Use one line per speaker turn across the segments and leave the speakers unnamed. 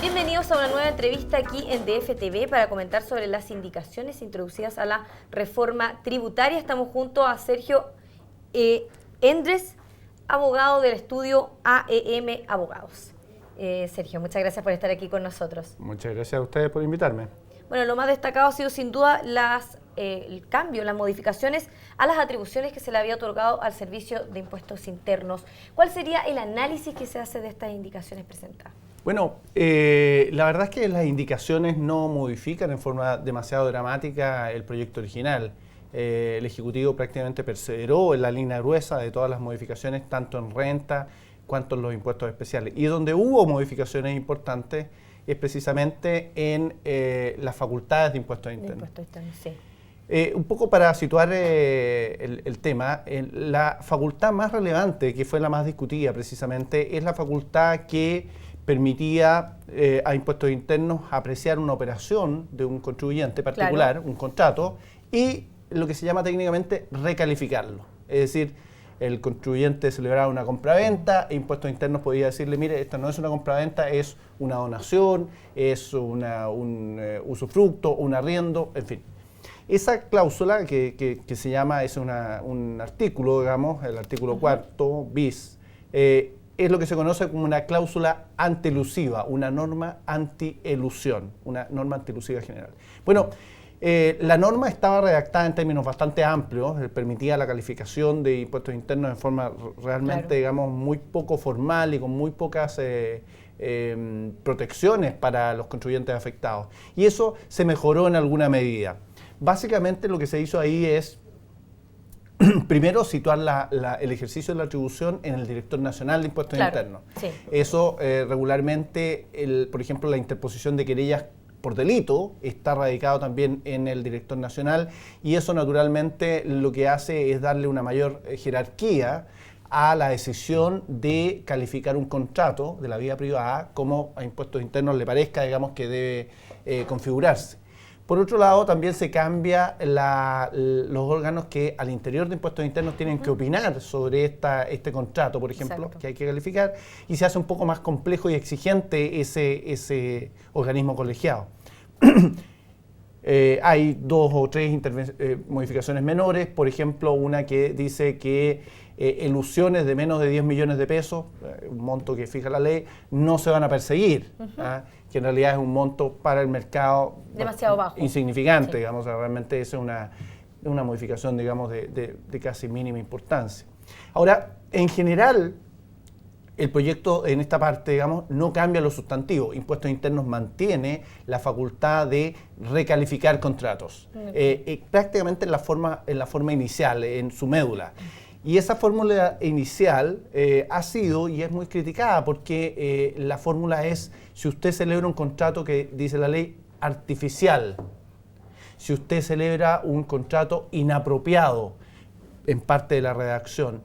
Bienvenidos a una nueva entrevista aquí en DFTV para comentar sobre las indicaciones introducidas a la reforma tributaria. Estamos junto a Sergio Endres, abogado del estudio AEM Abogados. Sergio, muchas gracias por estar aquí con nosotros.
Muchas gracias a ustedes por invitarme.
Bueno, lo más destacado ha sido sin duda el cambio, las modificaciones a las atribuciones que se le había otorgado al Servicio de Impuestos Internos. ¿Cuál sería el análisis que se hace de estas indicaciones presentadas?
Bueno, la verdad es que las indicaciones no modifican en forma demasiado dramática el proyecto original. El Ejecutivo prácticamente perseveró en la línea gruesa de todas las modificaciones, tanto en renta cuanto en los impuestos especiales. Y donde hubo modificaciones importantes es precisamente en las facultades de impuestos internos.
Sí.
Un poco para situar el tema, la facultad más relevante, que fue la más discutida precisamente, es la facultad que permitía a impuestos internos apreciar una operación de un contribuyente particular, claro, un contrato, y lo que se llama técnicamente recalificarlo. Es decir, el contribuyente celebraba una compraventa e impuestos internos podía decirle, mire, esta no es una compraventa, es una donación, es un usufructo, un arriendo, en fin. Esa cláusula que se llama, es un artículo, digamos, el artículo cuarto bis, es lo que se conoce como una cláusula antielusiva, una norma antielusión, una norma antielusiva general. Bueno, la norma estaba redactada en términos bastante amplios, permitía la calificación de impuestos internos en forma realmente, claro, digamos, muy poco formal y con muy pocas protecciones para los contribuyentes afectados. Y eso se mejoró en alguna medida. Básicamente lo que se hizo ahí es primero, situar el ejercicio de la atribución en el Director Nacional de Impuestos, claro, Internos. Sí. Eso regularmente, por ejemplo, la interposición de querellas por delito está radicado también en el Director Nacional y eso naturalmente lo que hace es darle una mayor jerarquía a la decisión de calificar un contrato de la vía privada como a impuestos internos le parezca, digamos, que debe configurarse. Por otro lado, también se cambia los órganos que al interior de impuestos internos tienen que opinar sobre este contrato, por ejemplo, exacto, que hay que calificar, y se hace un poco más complejo y exigente ese organismo colegiado. Hay dos o tres modificaciones menores, por ejemplo, una que dice que elusiones de menos de 10 millones de pesos, un monto que fija la ley, no se van a perseguir, que en realidad es un monto para el mercado
demasiado bajo,
insignificante,
sí,
digamos, realmente es una modificación, digamos, de casi mínima importancia. Ahora, en general, el proyecto en esta parte, digamos, no cambia lo sustantivo. Impuestos Internos mantiene la facultad de recalificar contratos, prácticamente en la forma inicial, en su médula. Y esa fórmula inicial ha sido y es muy criticada porque la fórmula es, si usted celebra un contrato que dice la ley artificial, si usted celebra un contrato inapropiado en parte de la redacción,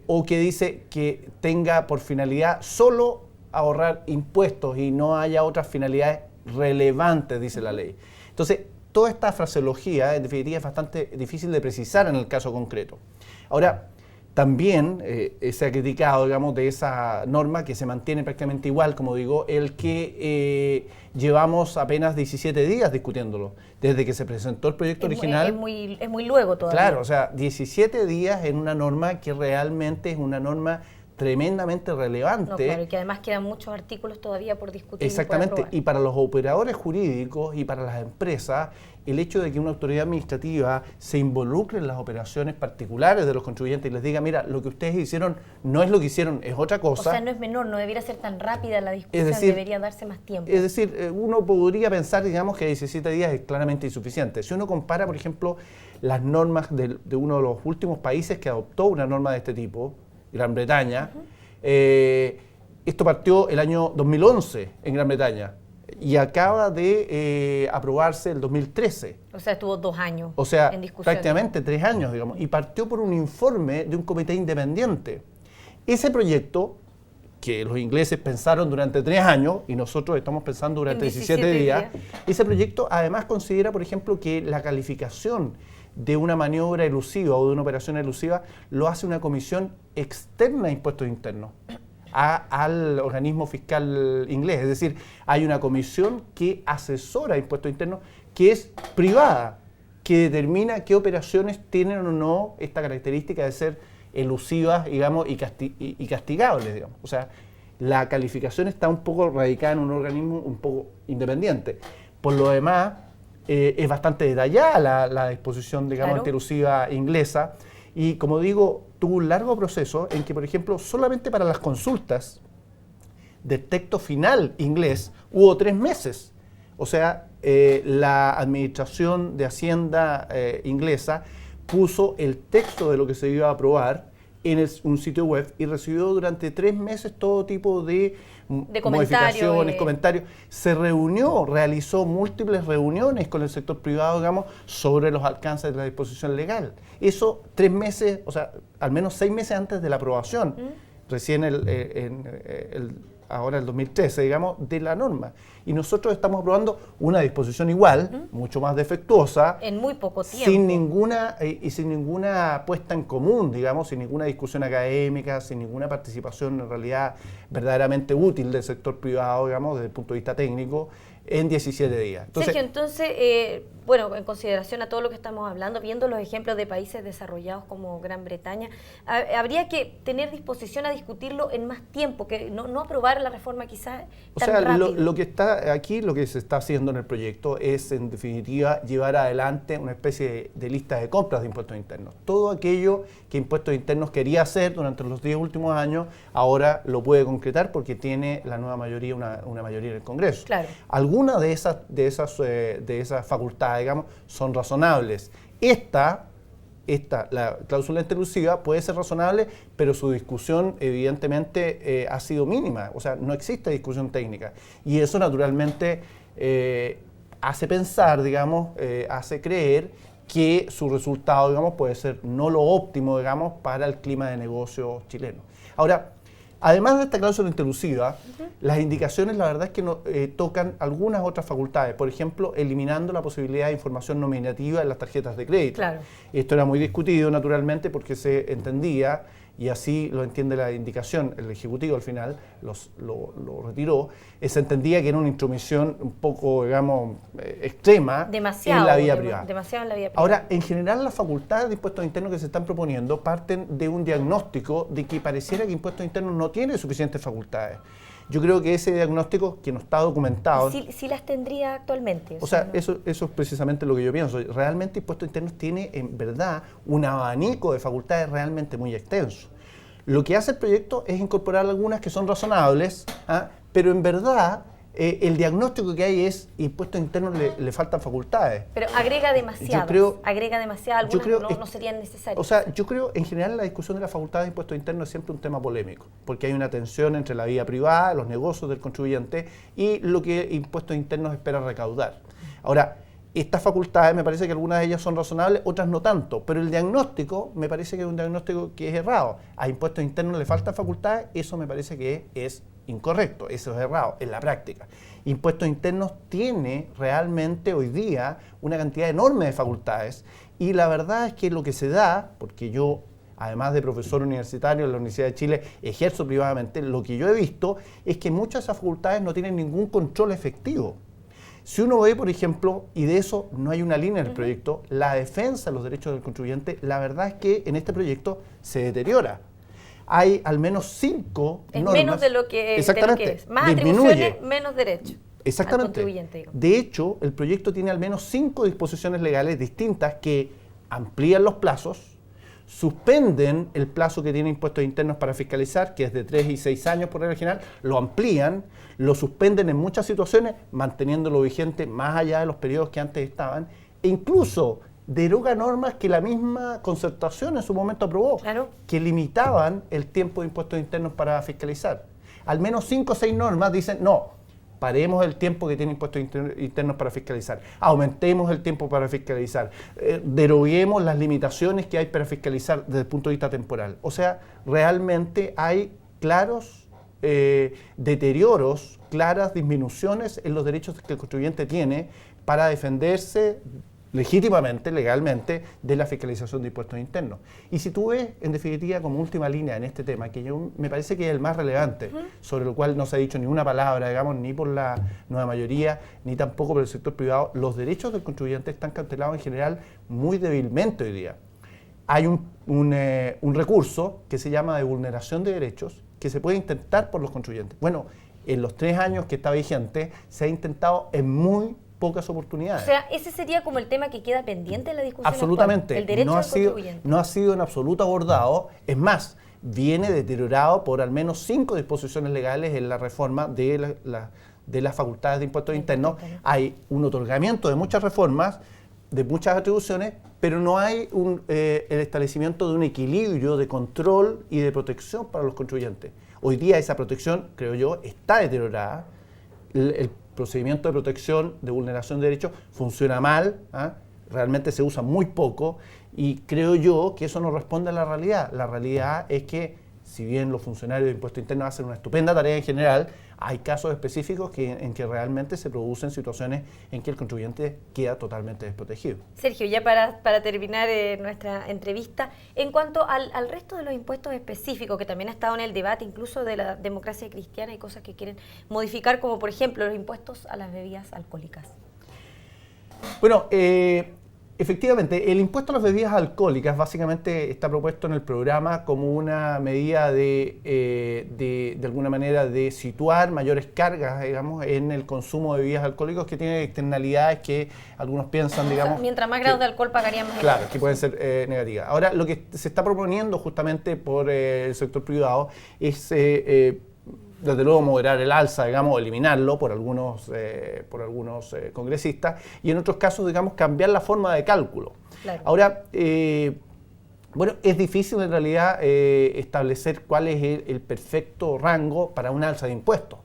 o que dice que tenga por finalidad solo ahorrar impuestos y no haya otras finalidades relevantes, dice la ley. Entonces, toda esta fraseología, en definitiva, es bastante difícil de precisar en el caso concreto. Ahora, también se ha criticado, digamos, de esa norma que se mantiene prácticamente igual, como digo, el que llevamos apenas 17 días discutiéndolo, desde que se presentó el proyecto original.
Es muy luego todavía.
Claro, o sea, 17 días en una norma que realmente es una norma tremendamente relevante.
No, claro, y que además quedan muchos artículos todavía por discutir.
Exactamente, y para los operadores jurídicos y para las empresas, el hecho de que una autoridad administrativa se involucre en las operaciones particulares de los contribuyentes y les diga, mira, lo que ustedes hicieron no es lo que hicieron, es otra cosa.
O sea, no es menor, no debiera ser tan rápida la discusión, es decir, debería darse más tiempo.
Es decir, uno podría pensar, digamos, que 17 días es claramente insuficiente. Si uno compara, por ejemplo, las normas de uno de los últimos países que adoptó una norma de este tipo, Gran Bretaña, esto partió el año 2011 en Gran Bretaña y acaba de aprobarse el 2013.
O sea, estuvo 2 años
en discusión. Prácticamente 3 años, digamos, y partió por un informe de un comité independiente. Ese proyecto, que los ingleses pensaron durante 3 años y nosotros estamos pensando durante 17 días, ese proyecto además considera, por ejemplo, que la calificación de una maniobra elusiva o de una operación elusiva lo hace una comisión externa a impuestos internos. al organismo fiscal inglés. Es decir, hay una comisión que asesora impuestos internos que es privada, que determina qué operaciones tienen o no esta característica de ser elusivas, digamos, y castigables, digamos. O sea, la calificación está un poco radicada en un organismo un poco independiente. Por lo demás, es bastante detallada la disposición, digamos, antielusiva inglesa. Y como digo, tuvo un largo proceso en que, por ejemplo, solamente para las consultas del texto final inglés hubo 3 meses. O sea, la Administración de Hacienda inglesa puso el texto de lo que se iba a aprobar en un sitio web y recibió durante 3 meses todo tipo de modificaciones, comentarios. Se reunió, realizó múltiples reuniones con el sector privado, digamos, sobre los alcances de la disposición legal. Eso 3 meses, o sea, al menos 6 meses antes de la aprobación, recién ahora el 2013, digamos, de la norma. Y nosotros estamos aprobando una disposición igual, mucho más defectuosa.
En muy poco tiempo.
Sin ninguna puesta en común, digamos, sin ninguna discusión académica, sin ninguna participación en realidad verdaderamente útil del sector privado, digamos, desde el punto de vista técnico, en 17 días.
Entonces, Sergio, entonces, bueno, en consideración a todo lo que estamos hablando, viendo los ejemplos de países desarrollados como Gran Bretaña, habría que tener disposición a discutirlo en más tiempo, que no aprobar la reforma quizás tan rápido.
Lo que está aquí, lo que se está haciendo en el proyecto es, en definitiva, llevar adelante una especie de lista de compras de impuestos internos. Todo aquello que Impuestos Internos quería hacer durante los 10 últimos años, ahora lo puede concretar porque tiene la nueva mayoría, una mayoría en el Congreso.
Claro.
Algunas de esas facultades, digamos, son razonables. La cláusula antielusiva puede ser razonable, pero su discusión evidentemente ha sido mínima, o sea, no existe discusión técnica. Y eso naturalmente hace pensar, digamos, hace creer que su resultado, digamos, puede ser no lo óptimo, digamos, para el clima de negocios chileno. Ahora, además de esta cláusula antielusiva, las indicaciones, la verdad es que tocan algunas otras facultades. Por ejemplo, eliminando la posibilidad de información nominativa en las tarjetas de crédito.
Claro.
Esto era muy discutido, naturalmente, porque se entendía, y así lo entiende la indicación, el Ejecutivo al final lo retiró, se entendía que era una intromisión un poco, digamos, extrema en la vía privada.
Demasiado en la vía privada.
Ahora, en general, las facultades de impuestos internos que se están proponiendo parten de un diagnóstico de que pareciera que impuestos internos no tiene suficientes facultades. Yo creo que ese diagnóstico, que no está documentado...
Sí las tendría actualmente.
O sea, eso es precisamente lo que yo pienso. Realmente Impuestos Internos tiene, en verdad, un abanico de facultades realmente muy extenso. Lo que hace el proyecto es incorporar algunas que son razonables, pero en verdad el diagnóstico que hay es Impuestos Internos le faltan facultades.
Pero agrega demasiadas, algunas no serían necesarias.
O sea, yo creo, en general, la discusión de la facultad de impuestos internos es siempre un tema polémico, porque hay una tensión entre la vía privada, los negocios del contribuyente y lo que Impuestos Internos espera recaudar. Ahora, estas facultades, me parece que algunas de ellas son razonables, otras no tanto, pero el diagnóstico me parece que es un diagnóstico que es errado. A Impuestos Internos le faltan facultades, eso me parece que es incorrecto, eso es errado en la práctica. Impuestos Internos tiene realmente hoy día una cantidad enorme de facultades y la verdad es que lo que se da, porque yo, además de profesor universitario en la Universidad de Chile, ejerzo privadamente, lo que yo he visto es que muchas de esas facultades no tienen ningún control efectivo. Si uno ve, por ejemplo, y de eso no hay una línea en el proyecto, la defensa de los derechos del contribuyente, la verdad es que en este proyecto se deteriora. Hay al menos 5 normas.
Menos de lo que es. Más
disminuye.
atribuciones, menos derechos.
Exactamente. De hecho, el proyecto tiene al menos 5 disposiciones legales distintas que amplían los plazos, suspenden el plazo que tiene Impuestos Internos para fiscalizar, que es de 3 y 6 años por regla general, lo amplían, lo suspenden en muchas situaciones, manteniéndolo vigente más allá de los periodos que antes estaban, e incluso deroga normas que la misma concertación en su momento aprobó, que limitaban el tiempo de Impuestos Internos para fiscalizar. Al menos 5 o 6 normas dicen, no, paremos el tiempo que tiene Impuestos Internos para fiscalizar, aumentemos el tiempo para fiscalizar, deroguemos las limitaciones que hay para fiscalizar desde el punto de vista temporal. O sea, realmente hay claros deterioros, claras disminuciones en los derechos que el contribuyente tiene para defenderse legítimamente, legalmente, de la fiscalización de impuestos internos. Y si tú ves, en definitiva, como última línea en este tema, que yo me parece que es el más relevante, sobre lo cual no se ha dicho ni una palabra, digamos, ni por la nueva mayoría, ni tampoco por el sector privado, los derechos del contribuyente están cancelados en general muy débilmente hoy día. Hay un recurso que se llama de vulneración de derechos, que se puede intentar por los contribuyentes. Bueno, en los 3 años que está vigente, se ha intentado en muy pocas oportunidades.
O sea, ese sería como el tema que queda pendiente en la discusión
Absolutamente.
actual, el derecho del contribuyente.
No ha sido en absoluto abordado. Es más, viene deteriorado por al menos 5 disposiciones legales en la reforma de las facultades de impuestos internos. Hay un otorgamiento de muchas reformas, de muchas atribuciones, pero no hay el establecimiento de un equilibrio de control y de protección para los contribuyentes. Hoy día esa protección, creo yo, está deteriorada. El procedimiento de protección de vulneración de derechos funciona mal, realmente se usa muy poco y creo yo que eso no responde a la realidad. La realidad es que si bien los funcionarios de impuestos internos hacen una estupenda tarea en general, hay casos específicos en que realmente se producen situaciones en que el contribuyente queda totalmente desprotegido.
Sergio, ya para terminar nuestra entrevista, en cuanto al resto de los impuestos específicos, que también ha estado en el debate incluso de la democracia cristiana y cosas que quieren modificar, como por ejemplo los impuestos a las bebidas alcohólicas.
Bueno, efectivamente, el impuesto a las bebidas alcohólicas básicamente está propuesto en el programa como una medida de alguna manera de situar mayores cargas, digamos, en el consumo de bebidas alcohólicas que tiene externalidades que algunos piensan, digamos...
O sea, mientras más grados de alcohol pagarían más.
Claro, que pueden ser negativas. Ahora, lo que se está proponiendo justamente por el sector privado es... desde luego moderar el alza, digamos, o eliminarlo por algunos congresistas, y en otros casos, digamos, cambiar la forma de cálculo. Claro. Ahora, bueno, es difícil en realidad establecer cuál es el perfecto rango para un alza de impuestos.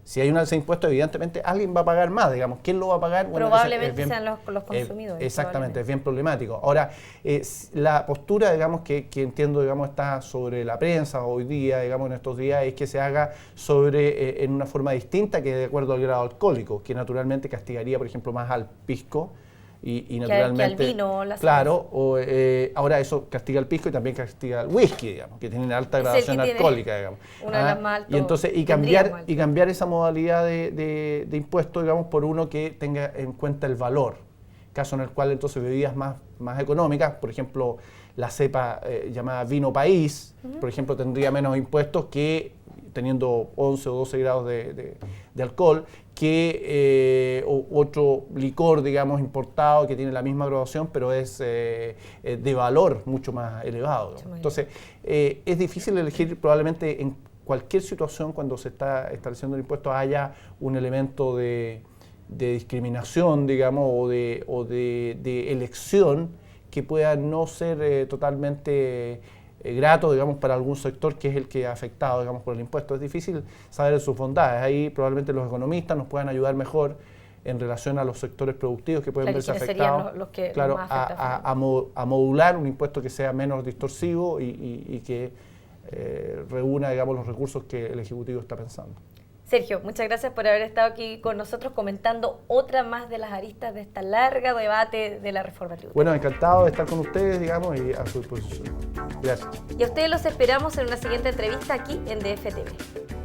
Si hay un alza de impuestos, evidentemente alguien va a pagar más, digamos. ¿Quién lo va a pagar? Bueno,
probablemente sean los consumidores.
Exactamente, es bien problemático. Ahora, la postura, digamos, que entiendo, digamos, está sobre la prensa hoy día, digamos, en estos días, es que se haga en una forma distinta que de acuerdo al grado alcohólico, que naturalmente castigaría, por ejemplo, más al pisco. Y naturalmente,
que al vino,
claro, ahora eso castiga al pisco y también castiga al whisky, digamos, que tiene alta gradación alcohólica, digamos.
Una de las más altas.
Y entonces, cambiar esa modalidad de impuesto, digamos, por uno que tenga en cuenta el valor. Caso en el cual entonces bebidas más económicas, por ejemplo, la cepa llamada vino país, por ejemplo, tendría menos impuestos que teniendo 11 o 12 grados de alcohol, que otro licor, digamos, importado que tiene la misma graduación, pero es de valor mucho más elevado. Entonces, es difícil elegir. Probablemente en cualquier situación cuando se está estableciendo el impuesto haya un elemento de discriminación, digamos, o de elección que pueda no ser totalmente grato, digamos, para algún sector que es el que ha afectado, digamos, por el impuesto. Es difícil saber sus bondades. Ahí probablemente los economistas nos puedan ayudar mejor en relación a los sectores productivos que pueden verse afectados,
los que
claro,
más
a modular un impuesto que sea menos distorsivo y que reúna, digamos, los recursos que el Ejecutivo está pensando.
Sergio, muchas gracias por haber estado aquí con nosotros comentando otra más de las aristas de esta larga debate de la reforma tributaria.
Bueno, encantado de estar con ustedes, digamos, y a su disposición. Gracias.
Y a ustedes los esperamos en una siguiente entrevista aquí en DF TV.